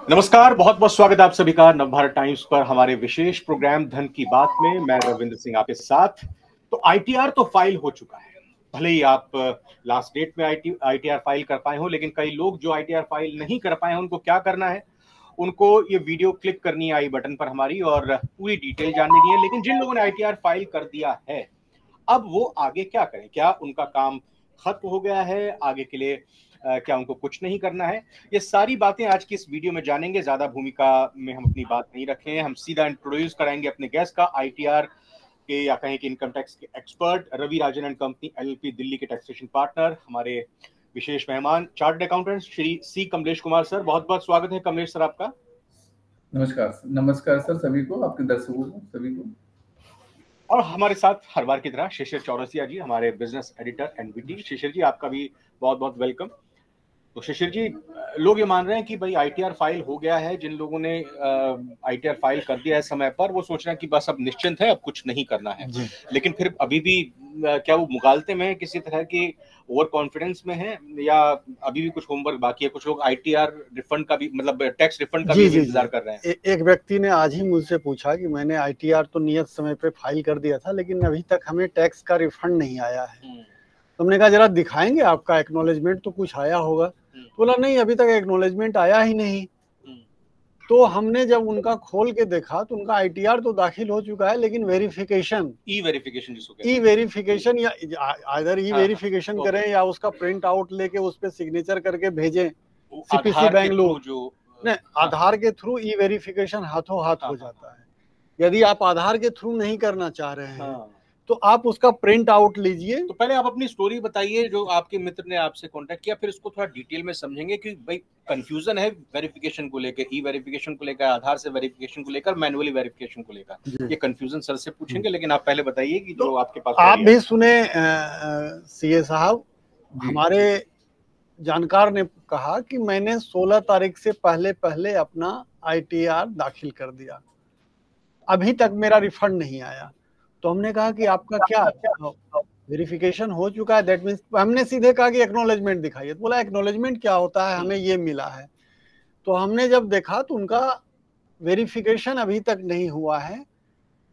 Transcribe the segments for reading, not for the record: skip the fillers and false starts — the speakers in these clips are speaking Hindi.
नमस्कार, बहुत बहुत स्वागत है आप सभी का नवभारत टाइम्स पर हमारे विशेष प्रोग्राम धन की बात में। मैं रविंद्र सिंह आपके साथ। तो आईटीआर तो फाइल हो चुका है, भले ही आप लास्ट डेट में आईटीआर फाइल कर पाए हो, लेकिन कई लोग जो आईटीआर फाइल नहीं कर पाए हैं उनको क्या करना है, उनको ये वीडियो क्लिक करनी है आई बटन पर हमारी और पूरी डिटेल जाननी है। लेकिन जिन लोगों ने आईटीआर फाइल कर दिया है, अब वो आगे क्या करें? क्या उनका काम खत्म हो गया है? आगे के लिए क्या उनको कुछ नहीं करना है? ये सारी बातें आज की इस वीडियो में जानेंगे। ज्यादा भूमिका में हम अपनी बात नहीं रखे हैं, हम सीधा इंट्रोड्यूस कराएंगे अपने गेस्ट का, आईटीआर के या कहें कि इनकम टैक्स के expert Ravi Rajan and company LLP Delhi के टैक्सेशन पार्टनर, हमारे विशेष मेहमान chartered accountant Shri C Kamlesh Kumar sir. बहुत बहुत स्वागत है कमलेश सर आपका। नमस्कार। नमस्कार सर सभी को, आपके दर्शकों को सभी को। और हमारे साथ हर बार की तरह शिशिर चौरसिया जी, हमारे बिजनेस एडिटर एनबीटी। शिशिर जी आपका भी बहुत बहुत वेलकम। तो शिशिर जी, लोग ये मान रहे हैं कि भाई आईटीआर फाइल हो गया है, जिन लोगों ने आईटीआर फाइल कर दिया है समय पर, वो सोच रहे हैं कि बस अब निश्चिंत है, अब कुछ नहीं करना है। लेकिन फिर अभी भी क्या वो मुगालते में किसी तरह की ओवर कॉन्फिडेंस में है, या अभी भी कुछ होमवर्क बाकी है? कुछ लोग आईटीआर रिफंड का भी, मतलब टैक्स रिफंड का भी इंतजार कर रहे हैं। एक व्यक्ति ने आज ही मुझसे पूछा कि मैंने आईटीआर तो नियत समय पे फाइल कर दिया था, लेकिन अभी तक हमें टैक्स का रिफंड नहीं आया है। तो हमने कहा जरा दिखाएंगे, आपका एक्नॉलेजमेंट तो कुछ आया होगा। तो बोला नहीं, अभी तक एक्नॉलेजमेंट आया ही नहीं। तो हमने जब उनका खोल के देखा तो उनका आईटीआर तो दाखिल हो चुका है, लेकिन वेरिफिकेशन, ई वेरिफिकेशन या आइदर ई वेरिफिकेशन करें या उसका प्रिंट आउट लेके उस पर सिग्नेचर करके भेजें सीपीसी बेंगलुरु। नहीं, आधार के थ्रू ई वेरिफिकेशन हाथों हाथ हो जाता है। यदि आप आधार के थ्रू नहीं करना चाह रहे हैं तो आप उसका प्रिंट आउट लीजिए। तो पहले आप अपनी स्टोरी बताइए, जो आपके मित्र ने आपसे कांटेक्ट किया, फिर इसको थोड़ा डिटेल में समझेंगे कि भाई कंफ्यूजन है वेरिफिकेशन को लेकर, ई वेरिफिकेशन को लेकर, आधार से वेरिफिकेशन को लेकर, मैनुअली वेरिफिकेशन को लेकर। ये कंफ्यूजन सर से पूछेंगे, लेकिन आप पहले बताइए कि जो आपके पास। आप भी सुने सीए साहब, हमारे जानकार ने कहा कि मैंने 16 तारीख से पहले अपना आईटीआर दाखिल कर दिया, अभी तक मेरा रिफंड नहीं आया। तो हमने कहा कि आपका क्या वेरिफिकेशन हो चुका है, दैट मींस हमने सीधे कहा कि एक्नॉलेजमेंट दिखाइए। तो बोला एक्नॉलेजमेंट क्या होता है, हमें ये मिला है। तो हमने जब देखा तो उनका वेरिफिकेशन अभी तक नहीं हुआ है।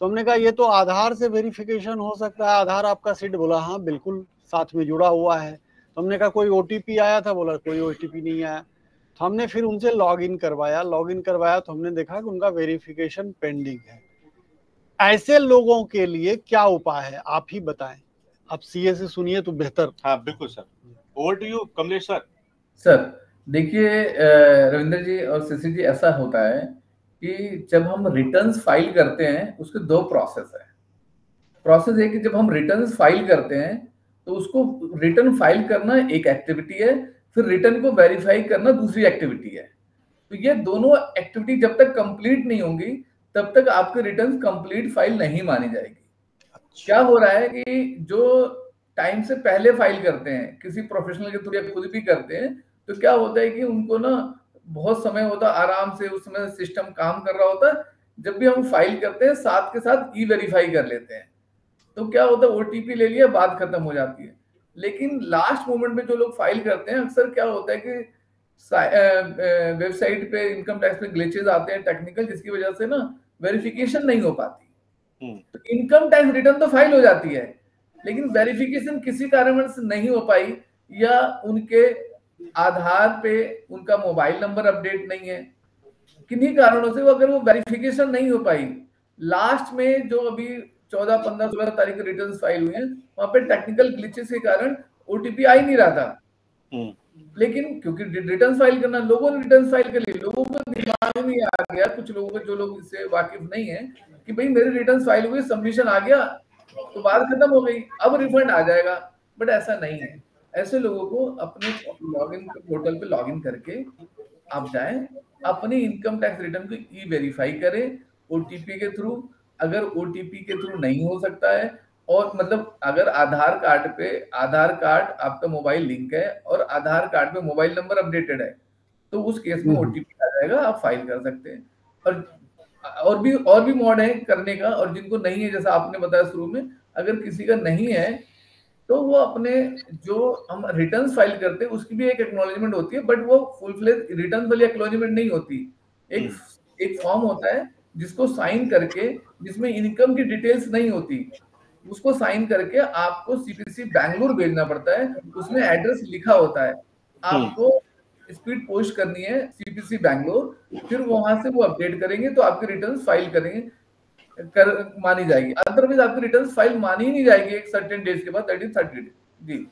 तो हमने कहा ये तो आधार से वेरिफिकेशन हो सकता है, आधार आपका सीट। बोला हाँ बिल्कुल साथ में जुड़ा हुआ है। तो हमने कहा कोई ओटीपी आया था? बोला कोई ओटीपी नहीं आया। तो हमने फिर उनसे लॉग इन करवाया तो हमने देखा कि उनका वेरिफिकेशन पेंडिंग है। ऐसे लोगों के लिए क्या उपाय है, आप ही बताएं। आप सीए से सुनिए तो बेहतर। हाँ बिल्कुल sir, over to you Kamlesh sir. Sir देखिए रविंद्र जी और शशि जी, ऐसा होता है कि जब हम रिटर्न्स फाइल करते हैं उसके दो प्रोसेस है। प्रोसेस है कि जब हम रिटर्न्स फाइल करते हैं तो उसको रिटर्न फाइल करना एक एक्टिविटी है, फिर रिटर्न को वेरीफाई करना दूसरी एक्टिविटी है। तो ये दोनों एक्टिविटी जब तक कंप्लीट नहीं होंगी तब तक आपके रिटर्न कंप्लीट फाइल नहीं मानी जाएगी। क्या हो रहा है कि जो टाइम से पहले फाइल करते हैं, किसी प्रोफेशनल के थ्रू या खुद भी करते हैं, तो क्या होता है कि उनको ना बहुत समय होता है, आराम से उस समय सिस्टम काम कर रहा होता है। जब भी हम फाइल करते हैं साथ के साथ ई वेरीफाई कर लेते हैं, तो क्या होता है ओटीपी ले लिया, बात खत्म हो जाती है। लेकिन लास्ट मोमेंट में जो लोग फाइल करते हैं, अक्सर क्या होता है कि वेबसाइट पे इनकम टैक्स पे ग्लिचेस आते हैं टेक्निकल, जिसकी वजह से ना वेरिफिकेशन नहीं हो पाती। तो इनकम टैक्स रिटर्न तो फाइल हो जाती है, लेकिन वेरिफिकेशन किसी कारणवश नहीं हो पाई, या उनके आधार पे उनका मोबाइल नंबर अपडेट नहीं है, किन्हीं कारणों से अगर वो वेरिफिकेशन नहीं हो पाई, लास्ट में जो अभी 14, 15, 16 तारीख को रिटर्न फाइल हुए हैं, वहां पे टेक्निकल ग्लिचेस के कारण ओटीपी आ ही नहीं रहा था। लेकिन क्योंकि रिटर्न फाइल करना, लोगों ने रिटर्न फाइल कर ली, लोगों को दिमाग में आ गया, कुछ लोगों को, जो लोग इससे वाकिफ नहीं है, कि भाई मेरे रिटर्न फाइल हुए, सबमिशन आ गया तो बात खत्म हो गई, अब रिफंड आ जाएगा। बट ऐसा नहीं है। ऐसे लोगों को अपने लॉगिन पोर्टल पे लॉगिन करके आप जाएं, अपनी इनकम टैक्स रिटर्न को ई वेरीफाई करें ओटीपी के थ्रू। अगर ओटीपी के थ्रू नहीं हो सकता है, और मतलब अगर आधार कार्ड आपका मोबाइल लिंक है और आधार कार्ड पे मोबाइल नंबर अपडेटेड है, तो उस केस में ओटीपी आ जाएगा, आप फाइल कर सकते हैं। और भी मोड है करने का, और जिनको नहीं है, जैसा आपने बताया शुरू में, अगर किसी का नहीं है तो वो अपने जो हम रिटर्न्स फाइल करते हैं उसकी भी एक एक्नॉलेजमेंट होती है, बट वो फुल फ्लेज रिटर्न वाली एक्नॉलेजमेंट नहीं होती। एक फॉर्म होता है जिसको साइन करके, जिसमें इनकम की डिटेल्स नहीं होती, उसको साइन करके आपको सीपीसी बैंगलोर भेजना पड़ता है। उसमें एड्रेस लिखा होता है, आपको स्पीड पोस्ट करनी है सीपीसी बैंगलोर, फिर वहां से वो अपडेट करेंगे तो आपके रिटर्न फाइल मानी जाएगी। अदरवाइज आपकी रिटर्न फाइल मानी ही नहीं जाएगी एक सर्टेन डेज के बाद, दैट इज 30 डेज। जी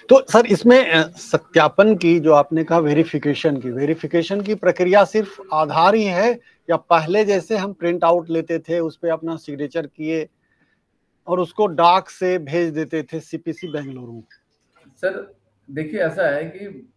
तो सर इसमें सत्यापन की जो आपने कहा, वेरिफिकेशन की प्रक्रिया सिर्फ आधार ही है, या पहले जैसे हम प्रिंट आउट लेते थे उस पे अपना सिग्नेचर किए और उसको डाक से भेज देते थे सीपीसी बेंगलुरु? सर देखिए, ऐसा है कि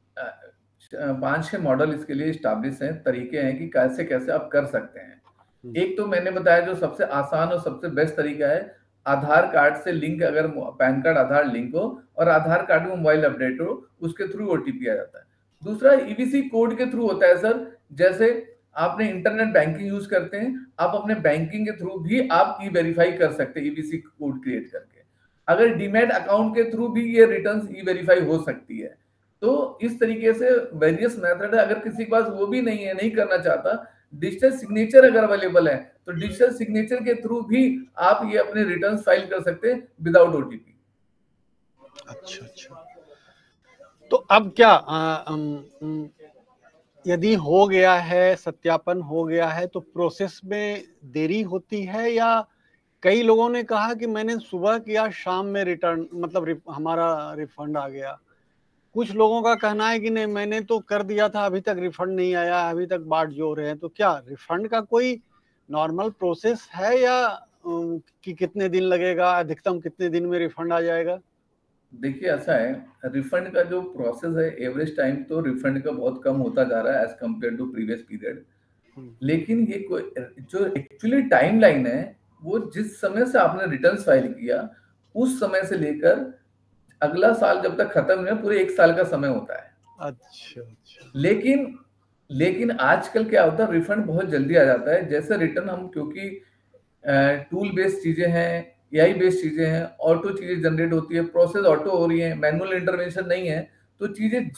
5-6 मॉडल इसके लिए स्टैब्लिश हैं, तरीके हैं कि कैसे कैसे आप कर सकते हैं। एक तो मैंने बताया जो सबसे आसान और सबसे बेस्ट तरीका है, आधार कार्ड से लिंक, अगर पैन कार्ड आधार लिंक हो और आधार कार्ड में मोबाइल अपडेट हो, उसके थ्रू ओटीपी आ जाता है। दूसरा ईवीसी कोड के थ्रू होता है सर। जैसे आपने इंटरनेट बैंकिंग यूज करते हैं, आप अपने बैंकिंग के थ्रू भी आप ई वेरीफाई कर सकते हैं ईवीसी कोड क्रिएट करके। अगर डीमैट अकाउंट के थ्रू भी ये रिटर्न्स ई वेरीफाई हो सकती है। तो इस तरीके से वेरियस मेथड है। अगर किसी के पास वो भी नहीं है, नहीं करना चाहता, डिजिटल सिग्नेचर अगर अवेलेबल है तो डिजिटल सिग्नेचर के थ्रू भी आप ये अपने रिटर्न्स फाइल कर सकते हैं विदाउट ओटीपी। अच्छा। तो अब क्या यदि हो गया है, सत्यापन हो गया है, तो प्रोसेस में देरी होती है? या कई लोगों ने कहा कि मैंने सुबह किया, शाम में रिटर्न, मतलब हमारा रिफंड आ गया। कुछ लोगों का कहना है कि नहीं, मैंने तो कर दिया था, अभी तक रिफंड नहीं आया, अभी तक बाट जो रहे हैं। तो क्या रिफंड का कोई नॉर्मल प्रोसेस है, या कि कितने दिन लगेगा, अधिकतम कितने दिन में रिफंड आ जाएगा? देखिए ऐसा है, रिफंड का जो प्रोसेस है, एवरेज टाइम तो रिफंड का बहुत कम होता जा रहा है as compared to previous period. लेकिन ये जो एक्चुअली टाइमलाइन है, वो जिस समय से आपने रिटर्न्स फाइल किया उस समय से लेकर अगला साल जब तक खत्म है, पूरे 1 साल का समय होता है। अच्छा। लेकिन आजकल क्या होता है, रिफंड बहुत जल्दी आ जाता है। जैसे रिटर्न हम, क्योंकि टूल बेस्ड चीजें हैं, एआई बेस्ड चीजें हैं, ऑटो चीजें जनरेट होती है, प्रोसेस ऑटो हो रही है, मैनुअल इंटरवेंशन नहीं है, तो चीजें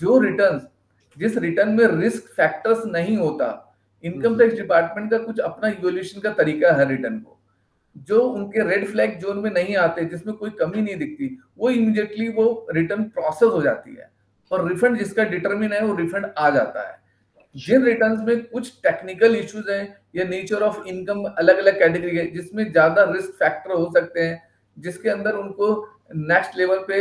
जिस रिटर्न में रिस्क फैक्टर्स नहीं होता, इनकम टैक्स डिपार्टमेंट का कुछ अपना इवोल्यूशन का तरीका है रिटर्न को, जो उनके रेड फ्लैग जोन में नहीं आते, जिसमें कोई कमी नहीं दिखती, वो इमीडिएटली वो रिटर्न प्रोसेस हो जाती है और रिफंड जिसका डिटरमिन है वो रिफंड आ जाता है। जिन रिटर्न्स में कुछ टेक्निकल इश्यूज हैं या नेचर ऑफ इनकम अलग अलग कैटेगरी है, जिसमें ज्यादा रिस्क फैक्टर हो सकते हैं, जिसके अंदर उनको नेक्स्ट लेवल पे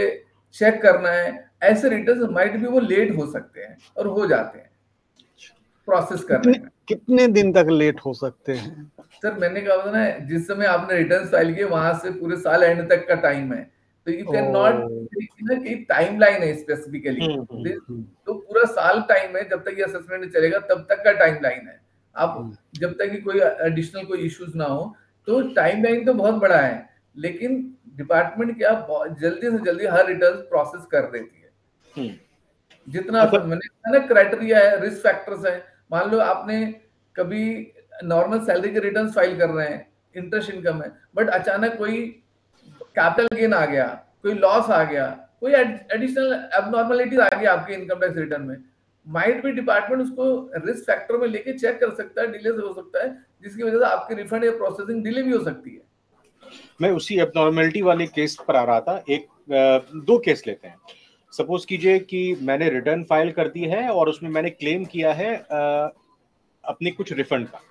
चेक करना है, ऐसे रिटर्न्स माइट भी वो लेट हो सकते हैं और हो जाते हैं प्रोसेस करने में। कितने दिन तक लेट हो सकते हैं? सर मैंने कहा था ना, जिस समय आपने रिटर्न फाइल किए वहां से पूरे साल एंड तक का टाइम है, तो यू कैन नॉट कि टाइमलाइन है स्पेसिफिकली, तो पूरा साल टाइम है, जब तक ये असेसमेंट चलेगा तब तक का टाइमलाइन है। आप जब तक कि कोई एडिशनल कोई इश्यूज ना हो, तो टाइमलाइन तो बहुत बड़ा है, लेकिन डिपार्टमेंट क्या जल्दी से जल्दी हर रिटर्न प्रोसेस कर देती है। जितना मैंने कहा ना क्राइटेरिया है, रिस्क फैक्टर्स है। मान लो आपने कभी नॉर्मल सैलरी के रिटर्न्स फाइल कर रहे हैं, इंटरेस्ट इनकम है, बट अचानक कोई कैपिटल गेन आ गया, कोई लॉस आ गया, कोई एडिशनल एबनॉर्मलिटीज आ गई आपके इनकम टैक्स रिटर्न में, माइट भी डिपार्टमेंट उसको रिस्क फैक्टर में लेके चेक कर सकता है, डिले हो सकता है, जिसकी वजह से आपके रिफंड या प्रोसेसिंग डिले भी हो सकती है। मैं उसी एबनॉर्मलिटी वाले केस पर आ रहा था। दो केस लेते हैं। सपोज कीजिए कि मैंने रिटर्न फाइल कर दी है और उसमें मैंने क्लेम किया है अपने कुछ रिफंड का।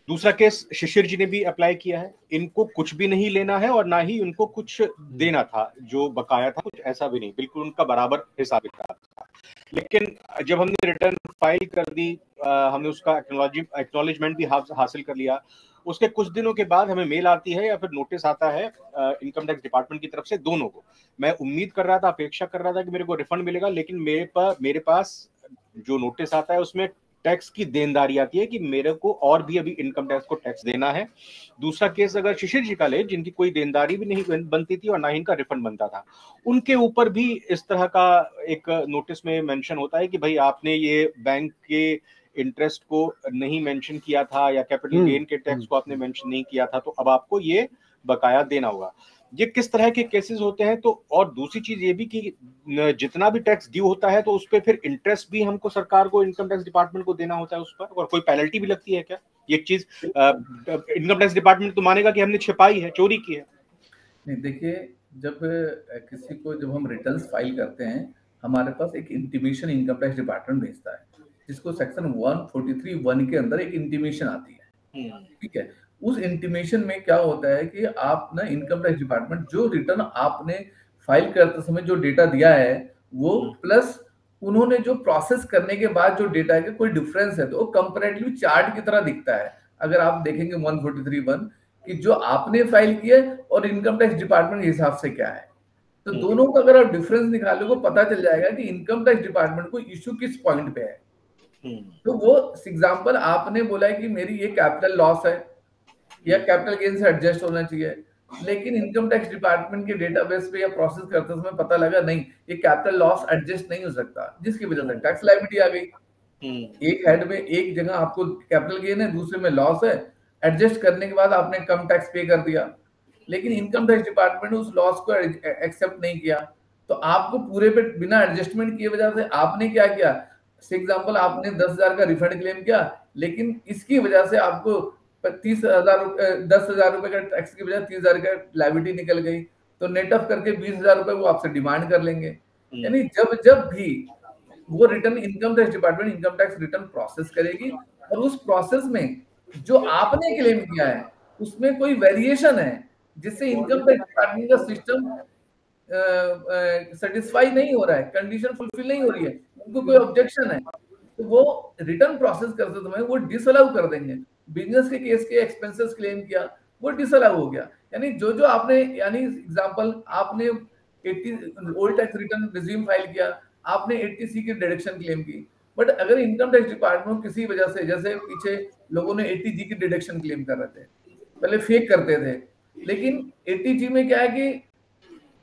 दूसरा केस शिशिर जी ने भी अप्लाई किया है, इनको कुछ भी नहीं लेना है और ना ही उनको कुछ देना था, जो बकाया था कुछ ऐसा भी नहीं, बिल्कुल उनका बराबर हिसाब किताब था। लेकिन जब हमने रिटर्न फाइल कर दी, हमने उसका एक्नॉलेजमेंट भी हासिल कर लिया, उसके कुछ दिनों के बाद हमें मेल आती है या फिर नोटिस आता है इनकम टैक्स डिपार्टमेंट की तरफ से, दोनों को। मैं उम्मीद कर रहा था, अपेक्षा कर रहा था कि मेरे को रिफंड मिलेगा, लेकिन मेरे पास जो नोटिस आता है उसमें टैक्स की देनदारी आती है कि मेरे को और भी अभी इनकम टैक्स को टैक्स देना है। दूसरा केस अगर शिशिर जी का ले, जिनकी कोई देनदारी भी नहीं बनती थी और ना ही इनका रिफंड बनता था, उनके ऊपर भी इस तरह का एक नोटिस में मेंशन होता है कि भाई आपने ये बैंक के इंटरेस्ट को नहीं मेंशन किया था या कैपिटल गेन के टैक्स को आपने मेंशन नहीं किया था, तो अब आपको ये बकाया देना होगा। ये किस तरह के केसेस होते हैं? तो और दूसरी चीज ये भी कि जितना भी टैक्स ड्यू होता है तो उस पर फिर इंटरेस्ट भी हमको सरकार को, इनकम टैक्स डिपार्टमेंट को देना होता है उस पर, और कोई पेनल्टी भी लगती है क्या? ये चीज इनकम टैक्स डिपार्टमेंट तो मानेगा कि हमने छिपाई है, चोरी की है। नहीं, देखिए, जब किसी को जब हम रिटर्न्स फाइल करते हैं, हमारे पास एक इंटीमेशन इनकम टैक्स डिपार्टमेंट भेजता है, जिसको सेक्शन 143(1) के अंदर एक इंटीमेशन आती है। ठीक है, उस इंटीमेशन में क्या होता है कि आप ना इनकम टैक्स डिपार्टमेंट जो रिटर्न आपने फाइल करते समय जो डेटा दिया है वो प्लस उन्होंने जो प्रोसेस करने के बाद जो डेटा है कोई डिफरेंस है तो वो कंपैरेटिव चार्ट की तरह दिखता है। अगर आप देखेंगे 143(1) कि जो आपने फाइल किया है और इनकम टैक्स डिपार्टमेंट के हिसाब से क्या है, तो दोनों का अगर आप डिफरेंस निकालोगे पता चल जाएगा कि इनकम टैक्स डिपार्टमेंट को इश्यू किस पॉइंट पे है। तो वो एग्जांपल आपने बोला है कि मेरी ये कैपिटल लॉस है या कैपिटल गेन से एडजस्ट होना चाहिए, लेकिन इनकम टैक्स डिपार्टमेंट के डेटाबेस पे या प्रोसेस करते समय पता लगा नहीं, ये कैपिटल लॉस एडजस्ट नहीं हो सकता, जिसकी वजह से टैक्स लायबिलिटी आ गई। एक हेड में एक जगह आपको कैपिटल गेन है, दूसरे में लॉस है, एडजस्ट करने के बाद आपने कम टैक्स पे कर दिया, लेकिन इनकम टैक्स डिपार्टमेंट ने उस लॉस को एक्सेप्ट नहीं किया, तो आपको पूरे पे बिना एडजस्टमेंट किए वजह से आपने क्या किया, फॉर एग्जांपल आपने 10,000 का रिफंड क्लेम किया, लेकिन इसकी वजह से आपको 10,000 रुपए का टैक्स की बजाय 30,000 का लायबिलिटी निकल गई, तो नेट ऑफ करके 20,000 रुपए वो आपसे डिमांड कर लेंगे। यानी जब भी वो return income tax department income tax return process करेगी और उस प्रोसेस में जो आपने क्लेम किया है उसमें कोई वेरिएशन है जिससे इनकम टैक्स डिपार्टमेंट का सिस्टम सेटिस्फाई नहीं हो रहा है, कंडीशन फुलफिल नहीं हो रही है, उनको कोई ऑब्जेक्शन है, तो वो रिटर्न प्रोसेस करते समय वो डिसअलाउ कर देंगे। बिजनेस के केस के एक्सपेंसेस क्लेम किया वो डिसअलाउ हो गया। यानी जो आपने, यानी एग्जांपल आपने 80 old tax return resume file किया, आपने 80C की डिडक्शन क्लेम की, बट अगर इनकम टैक्स डिपार्टमेंट किसी वजह से, जैसे पीछे लोगों ने 80G की डिडक्शन क्लेम कर रहे थे, पहले फेक करते थे, लेकिन 80G में क्या है कि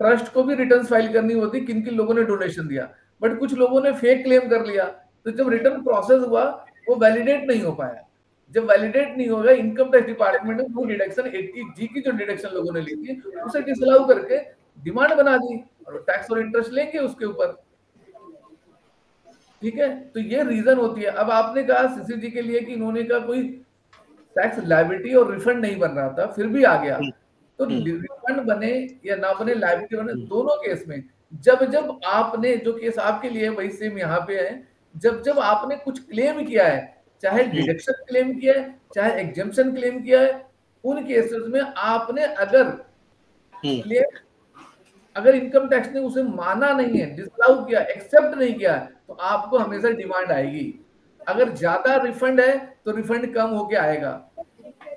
ट्रस्ट को भी रिटर्न फाइल करनी होती किन किन लोगों ने डोनेशन दिया, बट कुछ लोगों ने फेक क्लेम कर लिया, तो जब रिटर्न प्रोसेस हुआ वो वैलिडेट नहीं हो पाया। जब वैलिडेट नहीं होगा, इनकम टैक्स डिपार्टमेंट ने वो डिडक्शन 80G की जो डिडक्शन लोगों ने ली थी उसे डिसअलाउ करके डिमांड बना दी और टैक्स और इंटरेस्ट लेंगे उसके ऊपर। ठीक है, तो ये रीजन होती है। अब आपने कहा सीसीजी के लिए कि इन्होंने कहा कोई टैक्स लायबिलिटी और रिफंड नहीं बन रहा था, फिर भी आ गया, तो रिफंड बने या ना बने, लायबिलिटी बने, दोनों केस में जब आपने, जो केस आपके लिए वही सेम यहाँ पे है, जब आपने कुछ क्लेम किया है, चाहे डिडक्शन क्लेम किया है चाहे एग्जेम्पशन क्लेम किया है, उन केसेस में आपने अगर क्लेम, अगर इनकम टैक्स ने उसे माना नहीं है, डिसअलाउ किया, एक्सेप्ट नहीं किया, तो आपको हमेशा डिमांड आएगी। अगर ज्यादा रिफंड है तो रिफंड कम होके आएगा।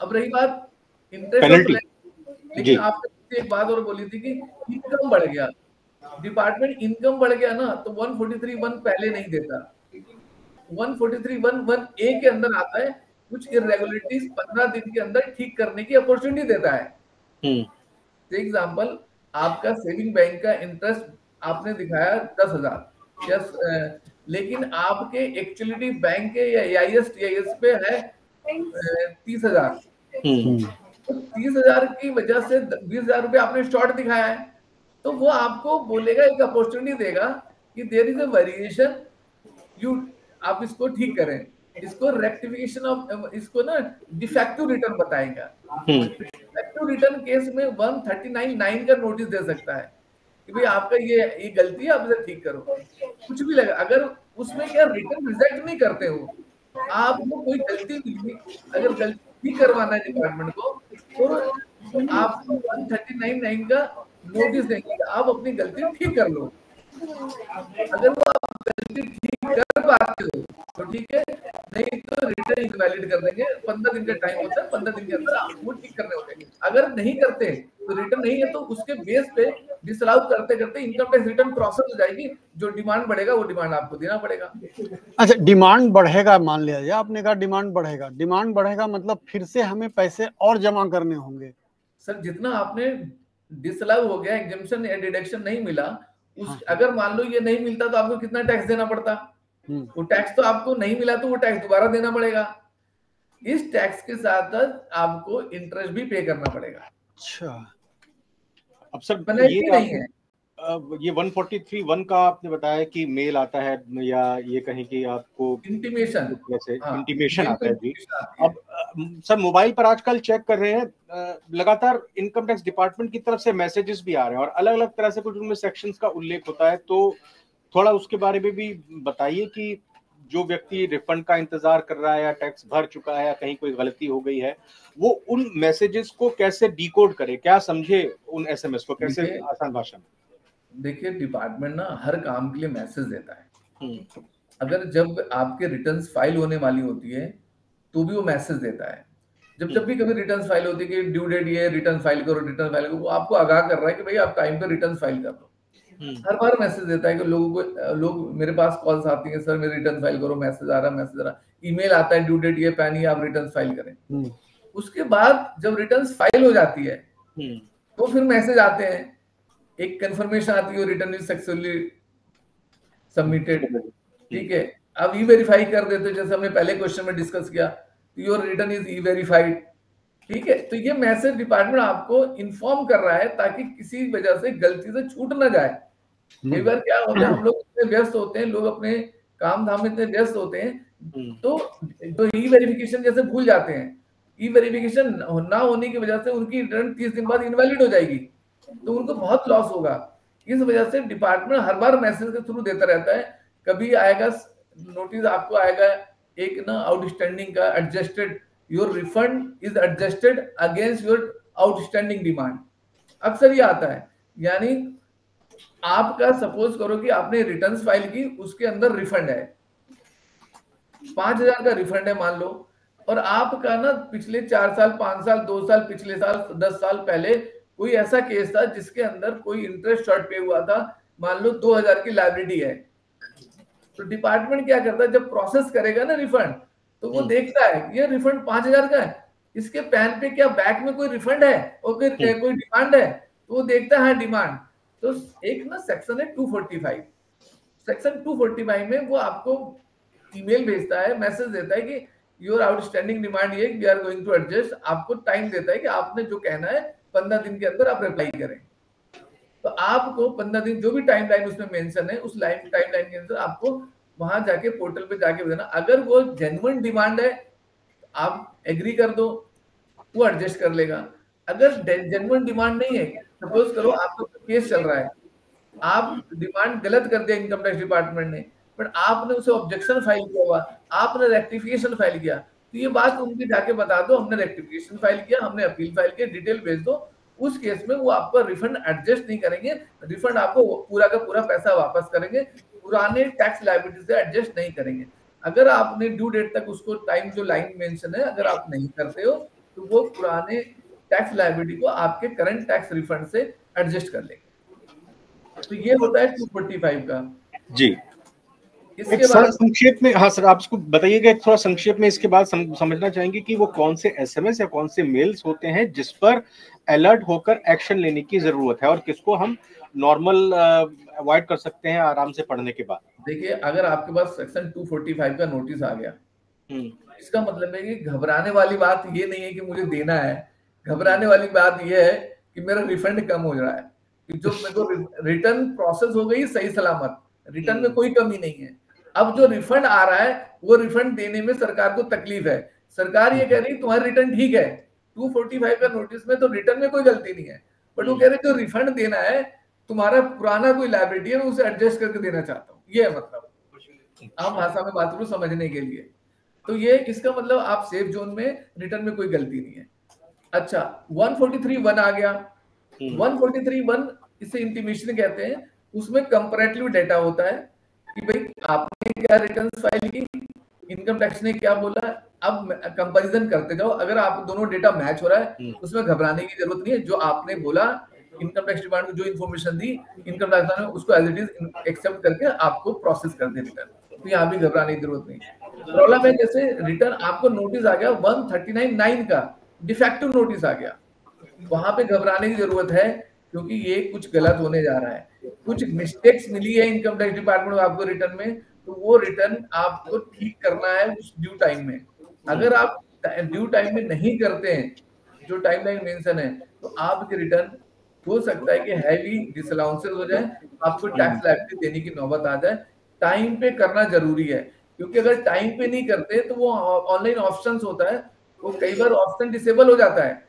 अब रही बात इंटरेस्ट, लेकिन आपने एक बात और बोली थी कि इनकम बढ़ गया, डिपार्टमेंट इनकम बढ़ गया ना, तो 143(1) पहले नहीं देता, 143(1)(1)(a) के अंदर आता है, कुछ इरेगुलरिटीज 15 दिन के अंदर ठीक करने की अपॉर्चुनिटी देता है। एग्जांपल, आपका सेविंग बैंक का इंटरेस्ट आपने दिखाया 10,000, यस, लेकिन आपके एक्चुअलिटी बैंक के या AIS TIS पे है 30,000, तो 30,000 की वजह से 20,000 रुपए आपने शॉर्ट दिखाया है, तो वो आपको बोलेगा, एक अपॉर्चुनिटी देगा कि देयर इज अ वेरिएशन, आप इसको ठीक करें, इसको रेक्टिफिकेशन ऑफ, इसको ना डिफेक्टिव रिटर्न बताएगा। डिफेक्टिव रिटर्न केस में 139(9) का नोटिस दे सकता है कि भाई आपका ये गलती है, आप इसे ठीक करो, कुछ भी लगा। अगर उसमें क्या रिटर्न रिजेक्ट नहीं करते हो, आपको कोई गलती मिली, अगर गलती ठीक करवाना है डिपार्टमेंट को, तो आपको 139(9) का नोटिस देंगे, आप अपनी गलती ठीक कर लो। अगर वो आप गलती ठीक कर पाते हो तो ठीक है, नहीं तो रिटर्न इनवैलिड कर देंगे। 15 दिन का टाइम होता है, 15 दिन के अंदर आपको ठीक करने होते हैं। अगर नहीं करते तो रिटर्न नहीं है, तो उसके बेस पे डिसअलाउ करते करते इनकम टैक्स रिटर्न प्रोसेस हो जाएगी, जो डिमांड बढ़ेगा वो डिमांड आपको देना पड़ेगा। अच्छा, डिमांड बढ़ेगा, मान लिया जाए आपने कहा डिमांड बढ़ेगा, डिमांड बढ़ेगा मतलब फिर से हमें पैसे और जमा करने होंगे? सर, जितना आपने डिसअलाउ हो गया, एग्जेम्पशन या डिडक्शन नहीं मिला, अगर मान लो ये नहीं मिलता तो आपको कितना टैक्स देना पड़ता? वो टैक्स तो आपको नहीं मिला तो वो टैक्स दोबारा देना पड़ेगा। इस टैक्स के साथ आपको इंटरेस्ट भी पे करना पड़ेगा। अच्छा, अब सर पेनल्टी नहीं है। ये 143(1) का आपने बताया कि मेल आता है या ये कहीं कि आपको इंटीमेशन, इंटीमेशन आता है जी। अब सर मोबाइल पर आजकल चेक कर रहे हैं, लगातार इनकम टैक्स डिपार्टमेंट की तरफ से मैसेजेस भी आ रहे हैं और अलग अलग तरह से कुछ उनमें सेक्शंस का उल्लेख होता है, तो थोड़ा उसके बारे में भी बताइए कि जो व्यक्ति रिफंड का इंतजार कर रहा है या टैक्स भर चुका है या कहीं कोई गलती हो गई है, वो उन मैसेजेस को कैसे डिकोड करे, क्या समझे उन एसएमएस को, कैसे आसान भाषा में? देखिए, डिपार्टमेंट ना हर काम के लिए मैसेज देता है। अगर जब आपके रिटर्न्स फाइल होने वाली होती है तो भी वो मैसेज देता है। जब भी कभी रिटर्न्स फाइल होती है कि ड्यू डेट ये, रिटर्न फाइल करो, रिटर्न फाइल करो, वो आपको आगाह कर रहा है कि भाई आप टाइम पे रिटर्न फाइल कर लो। हर बार मैसेज देता है कि लोग मेरे पास कॉल्स आती हैं, सर मेरे रिटर्न फाइल करो, मैसेज आ रहा, ईमेल आता है, ड्यू डेट ये, पैन ये, आप रिटर्न फाइल करें। उसके बाद जब रिटर्न फाइल हो जाती है तो फिर मैसेज आते हैं, एक कंफर्मेशन आती है रिटर्न इज सक्सेसफुली सबमिटेड, ठीक है। अब ई वेरीफाई कर देते, जैसे हमने पहले क्वेश्चन में डिस्कस किया, your return is e verified, ठीक है। तो ये मैसेज डिपार्टमेंट आपको इन्फॉर्म कर रहा है ताकि किसी वजह से गलती से छूट ना जाए। कई बार क्या होता है, हम लोग इतने व्यस्त होते हैं, लोग अपने काम धाम में इतने व्यस्त होते हैं तो ई वेरिफिकेशन जैसे भूल जाते हैं। ई वेरिफिकेशन ना होने की वजह से उनकी रिटर्न 30 दिन बाद इनवैलिड हो जाएगी, तो उनको बहुत लॉस होगा। इस वजह से डिपार्टमेंट हर बार मैसेज के थ्रू देता रहता है। कभी आएगा नोटिस, आपको आएगा एक ना आउटस्टैंडिंग का, adjusted, your refund is adjusted against your outstanding demand, अक्सर ये आता है। यानी आपका सपोज करो कि आपने रिटर्न्स फाइल की, उसके अंदर रिफंड है 5,000 का रिफंड है मान लो, और आपका ना पिछले 4 साल, 5 साल, 2 साल, पिछले साल 10 साल पहले कोई ऐसा केस था जिसके अंदर कोई इंटरेस्ट शॉर्ट पे हुआ था, मान लो 2,000 की लायबिलिटी है। तो डिपार्टमेंट क्या करता है, जब प्रोसेस करेगा ना रिफंड, तो वो देखता है ये रिफंड 5,000 का है, इसके पैन पे क्या बैक में कोई रिफंड है और कोई डिमांड है, तो वो देखता है डिमांड। तो एक ना सेक्शन है 245, सेक्शन 245 में वो आपको ईमेल भेजता है, मैसेज देता है कि योर आउटस्टैंडिंग डिमांड ये, we are going to adjust, आपको टाइम देता है कि आपने जो कहना है 15 दिन के अंदर आप रिप्लाई करें। तो आपको 15 दिन जो भी टाइम लाइन उसमें मेंशन है, उस टाइम लाइन के अंदर आपको वहां जाके पोर्टल पे जाके देना। अगर वो जेन्युइन डिमांड है आप एग्री कर दो, वो एडजस्ट कर लेगा। अगर जेन्युइन डिमांड नहीं है, सपोज करो आपका केस चल रहा है, आप डिमांड गलत कर दिया इनकम टैक्स डिपार्टमेंट ने, बट आपने उसे ऑब्जेक्शन फाइल किया हुआ, आपने रेक्टिफिकेशन फाइल किया, तो ये बात उनके जाके बता दो, हमने रेक्टिफिकेशन फाइल किया, हमने अपील फाइल किया, डिटेल भेज दो। उस केस में वो आपका रिफंड एडजस्ट नहीं करेंगे, रिफंड आपको पूरा का पूरा पैसा वापस करेंगे, पुराने टैक्स लायबिलिटी से एडजस्ट नहीं करेंगे। अगर आपने ड्यू डेट तक उसको टाइम जो लाइन मेंशन है अगर आप नहीं करते हो, तो वो पुराने टैक्स लायबिलिटी को आपके करंट टैक्स रिफंड से एडजस्ट कर लेंगे। तो ये होता है 245 का जी। इसके बाद संक्षेप में, हाँ सर आप इसको बताइएगा एक थोड़ा संक्षेप में, इसके बाद समझना चाहेंगे कि वो कौन से एसएमएस या कौन से मेल्स होते हैं जिस पर अलर्ट होकर एक्शन लेने की जरूरत है और किसको हम नॉर्मल अवॉइड कर सकते हैं आराम से पढ़ने के बाद। देखिए, अगर आपके पास सेक्शन 245 का नोटिस आ गया, इसका मतलब है कि घबराने वाली बात ये नहीं है कि मुझे देना है, घबराने वाली बात ये है कि मेरा रिफंड कम हो रहा है, कि जो मेरे को रिटर्न प्रोसेस हो गई सही सलामत, रिटर्न में कोई कमी नहीं है। अब जो रिफंड आ रहा है वो रिफंड देने में सरकार को तकलीफ है। सरकार ये कह रही है तुम्हारी रिटर्न ठीक है, 245 का नोटिस में तो रिटर्न में कोई गलती नहीं है, बट वो कह रहे जो रिफंड देना है तुम्हारा पुराना कोई लायबिलिटी है, मैं उसे एडजस्ट करके देना चाहता हूँ। ये है मतलब, आम भाषा में बात करूं समझने के लिए। तो ये इसका मतलब आप सेफ जोन में, रिटर्न में कोई गलती नहीं है। अच्छा, 143(1) आ गया। 143(1) इसे इंटीमेशन कहते हैं। उसमें कंपैरेटिव डेटा होता है कि भाई आपने क्या रिटर्न फाइल की, इनकम टैक्स ने क्या बोला, अब कंपैरिजन करते जाओ। अगर आप दोनों डेटा मैच हो रहा है उसमें घबराने की जरूरत नहीं है। जो आपने बोला इनकम टैक्स डिपार्टमेंट को जो इन्फॉर्मेशन दी, इनकम टैक्स ने उसको एज इट इज एक्सेप्ट करके आपको प्रोसेस कर दे रिटर्न, तो यहाँ भी घबराने की जरूरत नहीं। प्रॉब्लम है जैसे रिटर्न आपको नोटिस आ गया 139(9) का डिफेक्टिव नोटिस आ गया, वहां पे घबराने की जरूरत है, क्योंकि ये कुछ गलत होने जा रहा है, कुछ मिस्टेक्स मिली है इनकम टैक्स डिपार्टमेंट को आपको रिटर्न में, तो वो रिटर्न आपको ठीक करना है उस ड्यू टाइम में। अगर आप ड्यू टाइम में नहीं करते हैं, जो टाइमलाइन मेंशन है, तो आपके रिटर्न हो सकता है कि हैवी डिसअलाउंसेस हो जाए, आपको टैक्स लायबिलिटी देने की नौबत आ जाए। टाइम पे करना जरूरी है, क्योंकि अगर टाइम पे नहीं करते तो वो ऑनलाइन ऑप्शंस होता है, वो कई बार ऑप्शन डिसेबल हो जाता है।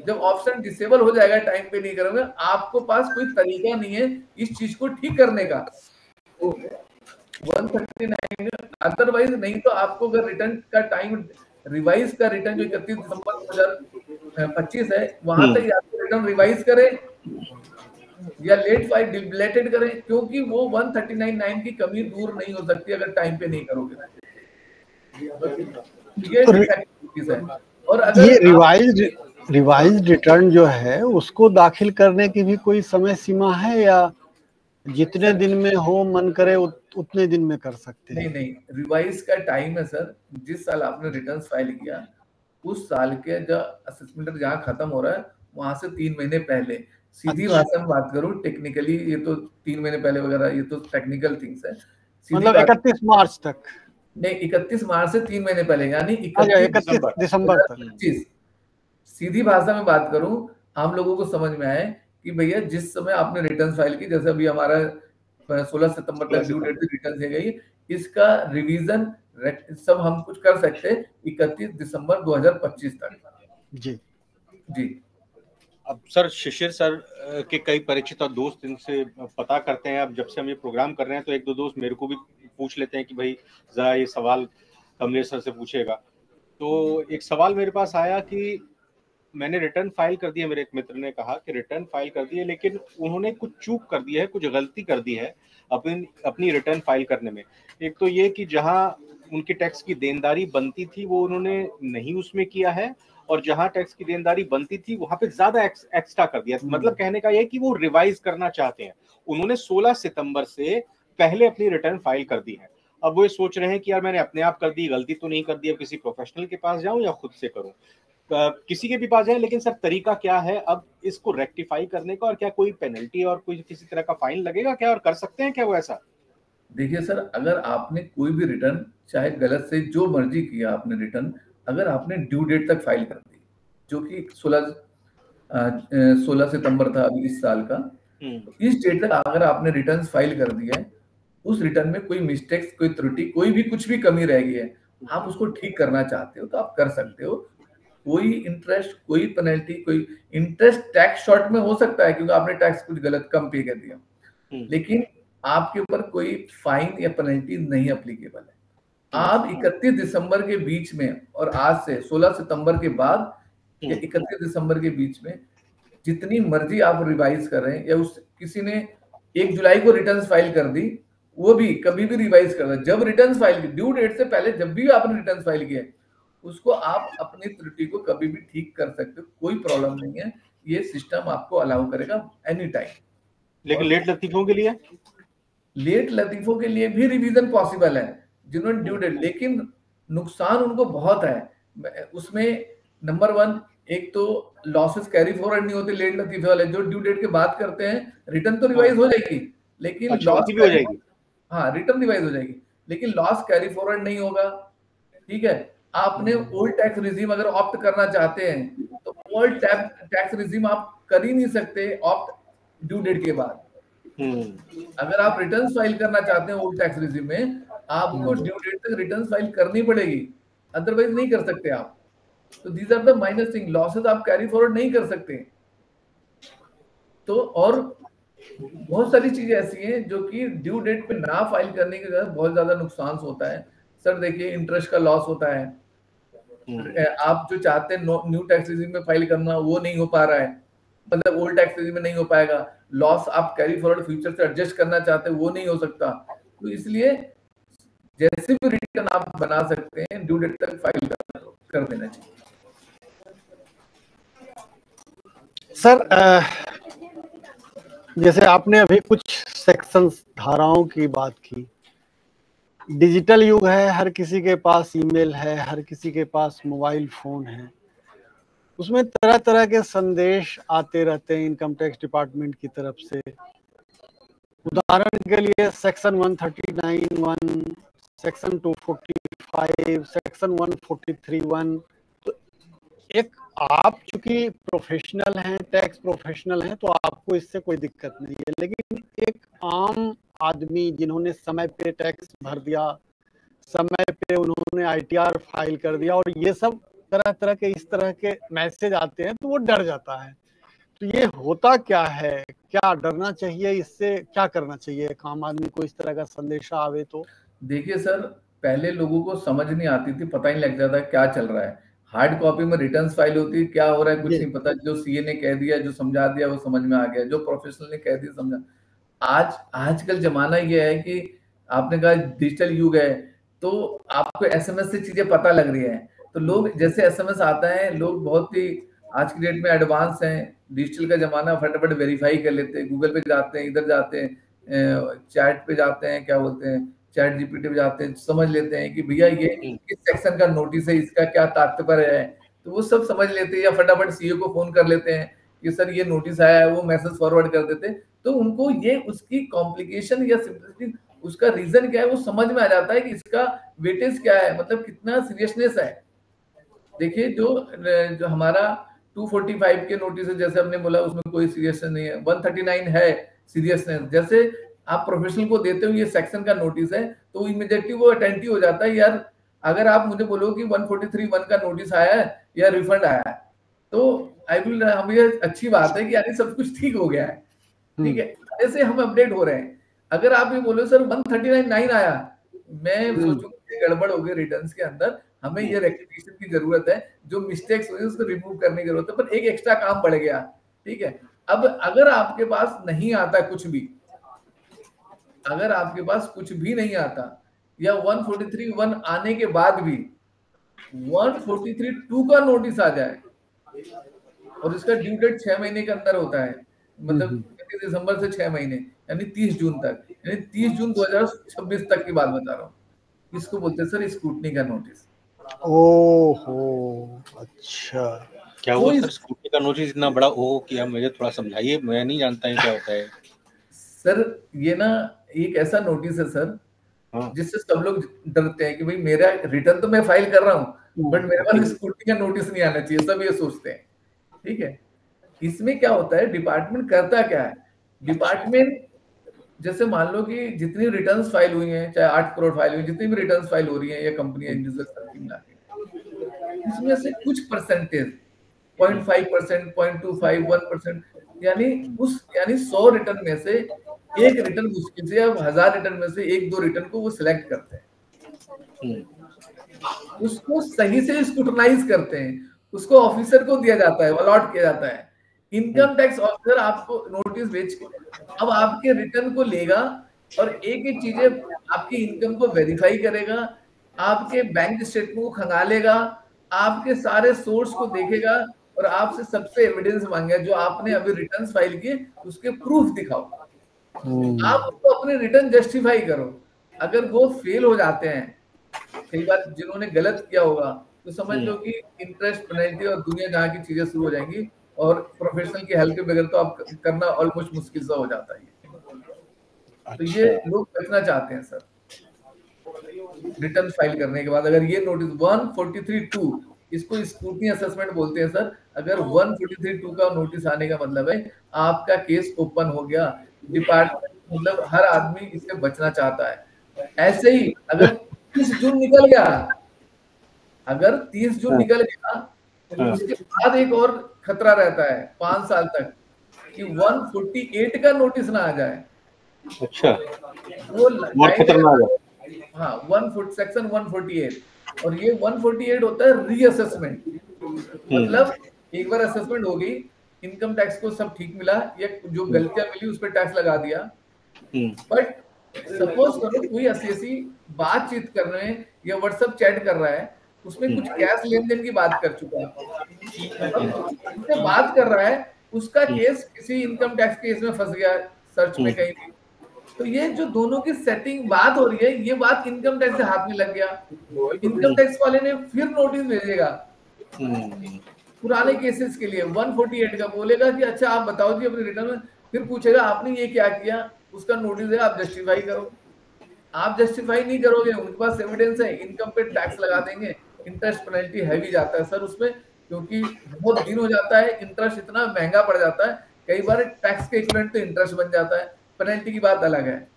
जब ऑप्शन डिसेबल हो जाएगा, टाइम पे नहीं करोगे, आपको पास कोई तरीका नहीं है इस चीज को ठीक करने का। 139 अदरवाइज नहीं तो आपको अगर रिटर्न का टाइम रिवाइज का रिटर्न जो 31 दिसंबर 2025 है वहां तक आपको रिटर्न रिवाइज करें या लेट फाइल डिलेटेड करें, क्योंकि वो 139(9) की कमी दूर नहीं हो सकती अगर टाइम पे नहीं करोगे। और अगर ये रिवाइज रिटर्न जो है उसको दाखिल करने की भी कोई समय सीमा है, या जितने दिन में हो मन करे उतने दिन में कर सकते हैं? नहीं, रिवाइज का टाइम है सर, जिस साल आपने रिटर्न फाइल किया उस साल के जो असेसमेंट जहाँ खत्म हो रहा है वहां से 3 महीने पहले। सीधी भाषा में बात करूं, टेक्निकली ये तो 3 महीने पहले वगैरह, ये तो टेक्निकल थिंग्स है। मतलब 31 मार्च तक? नहीं, 31 मार्च से 3 महीने पहले, यानी 31 दिसंबर तक। सीधी भाषा में बात करूं, हम लोगों को समझ में आए कि भैया जिस समय आपने रिटर्न फाइल की, जैसे अभी हमारा 16 सितंबर तक ड्यू डेट रिटर्न से गई, इसका रिवीजन सब हम कुछ कर सकते हैं 31 दिसंबर 2025 तक। जी। अब सर, शिशिर सर के कई परिचित और दोस्त इनसे पता करते हैं। अब जब से हम ये प्रोग्राम कर रहे हैं तो एक दो दोस्त मेरे को भी पूछ लेते हैं कि भाई जरा ये सवाल कमलेश सर से पूछेगा। तो एक सवाल मेरे पास आया कि मैंने रिटर्न फाइल कर दिया, मेरे एक मित्र ने कहा कि रिटर्न फाइल कर दिए, लेकिन उन्होंने कुछ चूक कर दी है, कुछ गलती कर दी है अपनी रिटर्न फाइल करने में। एक तो ये कि जहां उनकी टैक्स की देनदारी बनती थी वो उन्होंने नहीं उसमें किया है, और जहां टैक्स की देनदारी बनती थी वहां पे ज्यादा एक्स्ट्रा कर दिया। मतलब कहने का यह कि वो रिवाइज करना चाहते हैं। उन्होंने 16 सितंबर से पहले अपनी रिटर्न फाइल कर दी है। अब वो ये सोच रहे हैं कि यार मैंने अपने आप कर दी, गलती तो नहीं कर दी, अब किसी प्रोफेशनल के पास जाऊं या खुद से करूं, किसी के भी पास जाए। लेकिन सर तरीका क्या है अब इसको रेक्टिफाई करने का, और क्या कोई पेनल्टी और कोई किसी तरह का फाइन लगेगा क्या, और कर सकते हैं क्या वो ऐसा? देखिए सर, अगर आपने कोई भी रिटर्न चाहे गलत से जो मर्जी किया आपने रिटर्न, अगर आपने ड्यू डेट तक फाइल कर दी, जो कि 16 सितंबर था अभी इस साल का, तो इस डेट तक अगर आपने रिटर्न फाइल कर दिया है, उस रिटर्न में कोई मिस्टेक्स, कोई त्रुटि, कोई भी कुछ भी कमी रह गई है, आप उसको ठीक करना चाहते हो तो आप कर सकते हो। कोई इंटरेस्ट, कोई पेनल्टी, कोई इंटरेस्ट टैक्स शॉर्ट में हो सकता है क्योंकि आपने टैक्स कुछ गलत कम पे कर दिया, लेकिन आपके ऊपर कोई फाइन या पेनल्टी नहीं अप्लीकेबल है। आप 31 दिसंबर के बीच में और आज से 16 सितंबर के बाद या 31 दिसंबर के बीच में जितनी मर्जी आप रिवाइज कर रहे हैं, या उस किसी ने 1 जुलाई को रिटर्न फाइल कर दी, वो भी कभी भी रिवाइज कर रहे हैं। जब रिटर्न फाइल की ड्यू डेट से पहले जब भी आपने रिटर्न फाइल किया उसको आप अपनी त्रुटि को कभी भी ठीक कर सकते हो, कोई प्रॉब्लम नहीं है। ये सिस्टम आपको अलाउ करेगा एनी टाइम। लेकिन लेट लतीफों के लिए, लेट लतीफों के लिए भी रिवीजन पॉसिबल है जिन्होंने ड्यू डेट, लेकिन नुकसान उनको बहुत है उसमें। नंबर 1, एक तो लॉसेस कैरी फॉरवर्ड नहीं होते लेट लतीफे वाले, जो ड्यू डेट के बाद करते हैं रिटर्न तो रिवाइज हो जाएगी, लेकिन लॉस भी हो जाएगी। हाँ, रिटर्न रिवाइज हो जाएगी, लेकिन लॉस कैरी फॉरवर्ड नहीं होगा। ठीक है, आपने ओल्ड टैक्स रिजीम अगर ऑप्ट करना चाहते हैं तो ओल्ड टैक्स रिजीम आप कर ही नहीं सकते ऑप्ट ड्यू डेट के बाद। अगर आप रिटर्न फाइल करना चाहते हैं ओल्ड टैक्स रिजीम में, आपको ड्यू डेट तक रिटर्न फाइल करनी पड़ेगी, अदरवाइज नहीं कर सकते आप। तो these are the minus thing, losses आप कैरी फॉरवर्ड नहीं कर सकते। तो और बहुत सारी चीजें ऐसी हैं जो कि ड्यू डेट पे ना फाइल करने के बाद बहुत ज्यादा नुकसान होता है। सर देखिए, इंटरेस्ट का लॉस होता है, आप जो चाहते हैं न्यू टैक्स रिजीम में फाइल करना वो नहीं हो पा रहा है, मतलब ओल्ड टैक्स रिजीम में नहीं हो पाएगा। लॉस आप कैरी फॉरवर्ड फ्यूचर से एडजस्ट करना चाहते हैं वो नहीं हो सकता। तो इसलिए जैसे भी रिटर्न आप बना सकते हैं ड्यू डेट तक फाइल कर देना चाहिए। सर जैसे आपने अभी कुछ सेक्शंस, धाराओं की बात की, डिजिटल युग है, हर किसी के पास ईमेल है, हर किसी के पास मोबाइल फोन है, उसमें तरह तरह के संदेश आते रहते हैं इनकम टैक्स डिपार्टमेंट की तरफ से। उदाहरण के लिए सेक्शन 139(1), सेक्शन 245, सेक्शन 143(1), तो एक आप चूंकि प्रोफेशनल हैं, टैक्स प्रोफेशनल हैं, तो आपको इससे कोई दिक्कत नहीं है, लेकिन एक आम आदमी जिन्होंने समय पे टैक्स भर दिया, समय पे उन्होंने आईटीआर फाइल कर दिया, और ये सब तरह तरह के इस तरह के मैसेज आते हैं, तो वो डर जाता है। तो ये होता क्या है, क्या डरना चाहिए इससे, क्या करना चाहिए एक आम आदमी को इस तरह का संदेशा आवे तो? देखिए सर, पहले लोगों को समझ नहीं आती थी, पता ही नहीं लग जाता क्या चल रहा है। हार्ड कॉपी में रिटर्न्स फाइल होती है, क्या हो रहा है कुछ नहीं पता। जो सीए ने कह दिया, जो समझा दिया वो समझ में आ गया, जो प्रोफेशनल ने कह दिया समझा। आजकल जमाना ये है कि आपने कहा डिजिटल युग है, तो आपको एसएमएस से चीजें पता लग रही है। तो लोग जैसे एसएमएस आता है, लोग बहुत ही आज की डेट में एडवांस हैं, डिजिटल का जमाना, फटाफट वेरीफाई कर लेते हैं, गूगल पे जाते हैं, इधर जाते हैं, चैट पे जाते हैं, क्या बोलते हैं, चैट जीपीटी पे जाते हैं, समझ लेते हैं कि भैया ये किस सेक्शन का नोटिस है, इसका क्या तात्पर्य है, तो वो सब समझ लेते हैं। या फटाफट सीए को फोन कर लेते हैं कि सर ये नोटिस आया है, वो मैसेज फॉरवर्ड कर देते हैं। तो उनको ये उसकी कॉम्प्लिकेशन या सिंपलिसिटी, उसका रीजन क्या है वो समझ में आ जाता है कि इसका वेटेज क्या है, मतलब कितना सीरियसनेस है। देखिए जो हमारा 245 के नोटिस है, जैसे हमने बोला, उसमें कोई सीरियसनेस नहीं है। 139 है सीरियसनेस। जैसे आप प्रोफेशनल को देते हो ये सेक्शन का नोटिस है, तो इमीडिएटली वो अटेंटिव हो जाता है। यार अगर आप मुझे बोलो कि 143(1) का नोटिस आया है या रिफंड आया है, तो आई विल, हम ये अच्छी बात है कि यानी सब कुछ ठीक हो गया है, ठीक है, ऐसे हम अपडेट हो रहे हैं। अगर आप ये बोलो सर 139 आया, मैं सोचूंगा गड़बड़ हो गई रिटर्न्स के अंदर, हमें ये रेक्टिफिकेशन की जरूरत है, जो मिस्टेक्स हुई उसको रिमूव करने की जरूरत है, पर एक एक्स्ट्रा काम बढ़ गया, ठीक है। अब अगर आपके पास नहीं आता कुछ भी, अगर आपके पास कुछ भी नहीं आता, या 143(1) आने के बाद भी 143(2) का नोटिस आ जाए, और इसका ड्यू डेट 6 महीने के अंदर होता है, मतलब 31 दिसंबर से 6 महीने, यानी 30 जून तक, यानी 30 जून 2026 तक की बात बता रहा हूँ। इसको बोलते हैं सर स्क्रूटनी का नोटिस। ओहो, अच्छा। क्या हुआ सर स्क्रूटनी का नोटिस इतना बड़ा ओ किया? मुझे थोड़ा समझाइए, मैं नहीं जानता है क्या होता है। सर ये ना एक ऐसा नोटिस है सर, जिससे सब लोग डरते हैं कि भाई मेरा रिटर्न तो मैं फाइल कर रहा हूँ, बट मेरे पास स्क्रूटनी का नोटिस नहीं आना चाहिए, सब ये सोचते हैं, ठीक है। इसमें क्या होता है, डिपार्टमेंट करता क्या है, डिपार्टमेंट जैसे मान लो कि जितनी रिटर्न्स फाइल हुई हैं, चाहे 8 करोड़ फाइल हुई, जितनी भी रिटर्न्स फाइल हो रही है, ये कंपनी इंडिविजुअल सबकी मिला के, इसमें से कुछ परसेंटेज 0.5%, 0.25, 1%, यानी 100 रिटर्न में से एक रिटर्न मुश्किल से, या 1000 रिटर्न में से 1-2 रिटर्न को वो सिलेक्ट करते हैं, उसको सही से स्क्रूटनाइज करते हैं, उसको ऑफिसर को दिया जाता है, अलॉट किया जाता है। इनकम टैक्स ऑफिसर आपको नोटिस भेज के अब आपके रिटर्न को लेगा, और एक एक चीजें आपकी इनकम को वेरीफाई करेगा, आपके बैंक स्टेटमेंट को खंगालेगा, आपके सारे सोर्स को देखेगा, और आपसे सबसे एविडेंस मांगेगा, जो आपने अभी रिटर्न फाइल किए उसके प्रूफ दिखाओ, आप उसको अपने रिटर्न जस्टिफाई करो। अगर वो फेल हो जाते हैं, कई बार जिन्होंने गलत किया होगा, तो समझ लो कि इंटरेस्ट, पेनल्टी और दुनिया जहाँ की चीजें शुरू हो जाएंगी, और प्रोफेशनल की हेल्प के बगैर तो आप करना ऑलमोस्ट मुश्किल सा हो जाता है। तो ये लोग बचना चाहते हैं सर, रिटर्न फाइल करने के बाद अगर ये नोटिस 143(2), इसको स्क्रूटनी असेसमेंट बोलते हैं सर, अगर 143(2) का नोटिस आने का मतलब है आपका केस ओपन हो गया। डिपार्टमेंट, मतलब हर आदमी इससे बचना चाहता है। ऐसे ही अगर 30 जून निकल गया, अगर 30 जून निकल गया, तो उसके बाद एक और खतरा रहता है 5 साल तक, कि 148 का नोटिस ना आ जाए। अच्छा, वो खतरनाक है। हाँ, सेक्शन 148, और ये 148 होता है रीअसेसमेंट, मतलब एक बार असेसमेंट हो गई, इनकम टैक्स को सब ठीक मिला, या जो गलतियां मिली उस पर टैक्स लगा दिया, बट सपोज करो कोई ऐसी बातचीत कर रहे हैं या व्हाट्सएप चैट कर रहा है, उसमें कुछ कैश लेन देन की बात कर चुका है, उससे बात कर रहा है, उसका केस किसी इनकम टैक्स केस में फंस गया सर्च में कहीं भी, तो ये जो दोनों की सेटिंग बात हो रही है, ये बात इनकम टैक्स से हाथ में लग गया, इनकम टैक्स वाले ने फिर नोटिस भेजेगा पुराने केसेस के लिए 148 का, बोलेगा कि अच्छा आप बताओ जी अपने रिटर्न में, फिर पूछेगा आपने ये क्या किया, उसका नोटिस है, आप जस्टिफाई करो। आप जस्टिफाई नहीं करोगे, उनके पास एविडेंस है, इनकम पे टैक्स लगा देंगे, इंटरेस्ट पेनल्टी हैवी जाता है सर उसमें, क्योंकि बहुत दिन हो जाता है, इंटरेस्ट इतना महंगा पड़ जाता है, कई बार टैक्स के इक्विवेलेंट तो इंटरेस्ट बन जाता है, पेनल्टी की बात अलग है।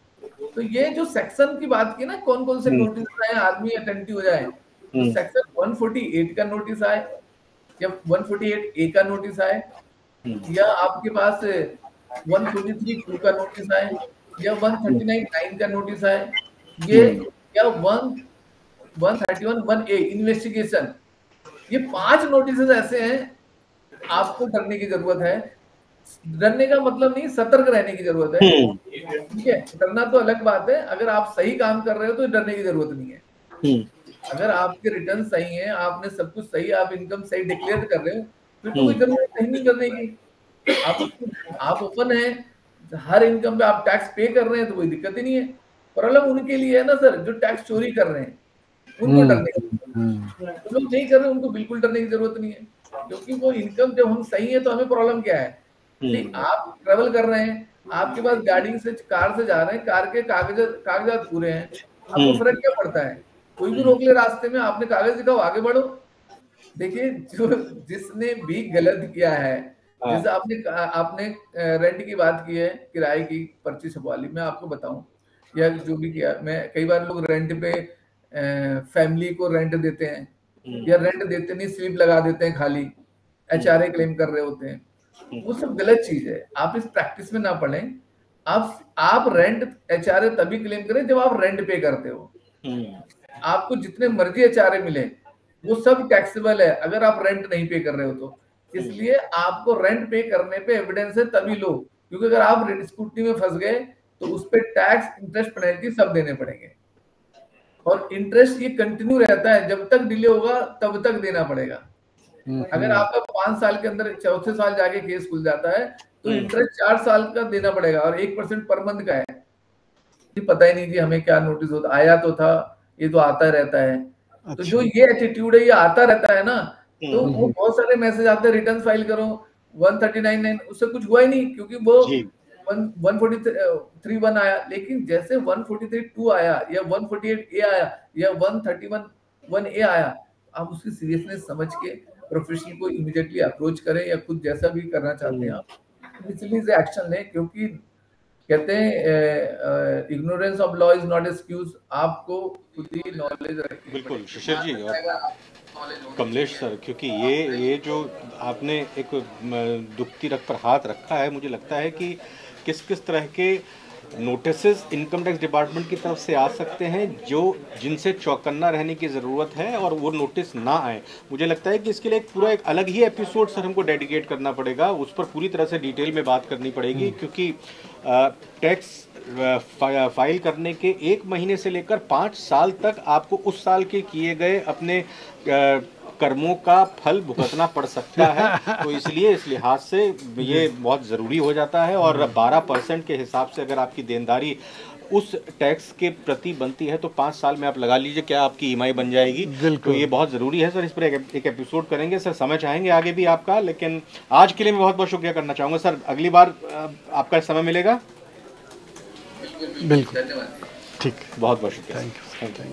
तो ये जो सेक्शन की बात की ना, कौन कौन से नोटिस आए आदमी अटेंटिव हो जाए, तो सेक्शन 148 का नोटिस आए या 148A का नोटिस आए या आपके पास 143(2) का नोटिस आए या 139(9) का नोटिस आए, ये या 131(1A) इन्वेस्टिगेशन, ये 5 नोटिस ऐसे हैं आपको डरने की जरूरत है। डरने का मतलब नहीं, सतर्क रहने की जरूरत है, ठीक है। डरना तो अलग बात है, अगर आप सही काम कर रहे हो तो डरने की जरूरत नहीं है। अगर आपके रिटर्न सही है, आपने सब कुछ सही, आप इनकम सही डिक्लेयर कर रहे हो, फिर तो कोई जरूरत नहीं करने की। आप ओपन है, हर इनकम पे आप टैक्स पे कर रहे हैं तो कोई दिक्कत ही नहीं है। प्रॉब्लम उनके लिए है ना सर, जो टैक्स चोरी कर रहे हैं, उनको डरने की, जो लोग नहीं कर रहे उनको बिल्कुल डरने की जरूरत नहीं है, क्योंकि वो इनकम जब हम सही है तो हमें प्रॉब्लम क्या है कि आप ट्रेवल कर रहे हैं, आपके पास गाड़ी से, कार से जा रहे हैं, कार के कागजात पूरे हैं, आपको फर्क क्या पड़ता है? कोई भी रोक ले रास्ते में, आपने कागज दिखाओ, आगे बढ़ो। देखिए, जो जिसने भी गलत किया है, जैसे आपने रेंट की बात की है, किराए की पर्ची छपवा ली, मैं आपको बताऊं, या जो भी किया, मैं कई बार लोग रेंट पे फैमिली को रेंट देते हैं, या रेंट देते नहीं, स्लिप लगा देते हैं खाली, HRA क्लेम कर रहे होते हैं, वो सब गलत चीज है। आप इस प्रैक्टिस में ना पड़ें। आप रेंट HRA तभी क्लेम करें जब आप रेंट पे करते हो। आपको जितने मर्जी HRA मिले, वो सब टैक्सेबल है अगर आप रेंट नहीं पे कर रहे हो तो। इसलिए आपको रेंट पे करने पे एविडेंस है तभी लो, क्योंकि अगर आप स्कूटी में फंस गए तो उस पे टैक्स, इंटरेस्ट, पेनल्टी सब देने पड़ेंगे, और इंटरेस्ट ये कंटिन्यू रहता है, जब तक डिले होगा तब तक देना पड़ेगा। अगर आपका 5 साल के अंदर चौथे साल जाके केस खुल जाता है तो इंटरेस्ट 4 साल का देना पड़ेगा, और 1% पर मंथ का है। पता ही नहीं जी हमें क्या नोटिस होता, आया तो था, ये तो आता रहता है। तो जो ये एटीट्यूड है, ये आता रहता है ना, तो वो बहुत सारे मैसेज आते हैं, रिटर्न फाइल करो, 139(9), उससे कुछ हुआ ही नहीं, क्योंकि वो 143(1) आया। लेकिन जैसे 143(2) आया या 148A आया या 131(1A आया, आप उसकी सीरियसनेस समझ के प्रोफेशनल को इमीडिएटली अप्रोच करें, या खुद जैसा भी करना चाहते हैं आप इसलिए एक्शन लें, क्योंकि कहते हैं ignorance of law is not excuse. आपको खुद ही नॉलेज रखनी। बिल्कुल शिशिर जी और कमलेश सर, क्योंकि ये जो आपने एक दुखती रग पर हाथ रखा है, मुझे लगता है कि किस तरह के नोटिसेस इनकम टैक्स डिपार्टमेंट की तरफ से आ सकते हैं जिनसे चौकन्ना रहने की ज़रूरत है, और वो नोटिस ना आए। मुझे लगता है कि इसके लिए एक अलग ही एपिसोड सर हमको डेडिकेट करना पड़ेगा, उस पर पूरी तरह से डिटेल में बात करनी पड़ेगी, क्योंकि टैक्स फाइल करने के 1 महीने से लेकर 5 साल तक आपको उस साल के किए गए अपने कर्मों का फल भुगतना पड़ सकता है। तो इसलिए इस लिहाज से ये बहुत ज़रूरी हो जाता है, और 12% के हिसाब से अगर आपकी देनदारी उस टैक्स के प्रति बनती है तो 5 साल में आप लगा लीजिए क्या आपकी EMI बन जाएगी। तो ये बहुत ज़रूरी है सर, इस पर एक एपिसोड करेंगे सर, समय चाहेंगे आगे भी आपका, लेकिन आज के लिए मैं बहुत बहुत शुक्रिया करना चाहूँगा सर। अगली बार आपका समय मिलेगा। बिल्कुल, ठीक, बहुत बहुत शुक्रिया। Thank you.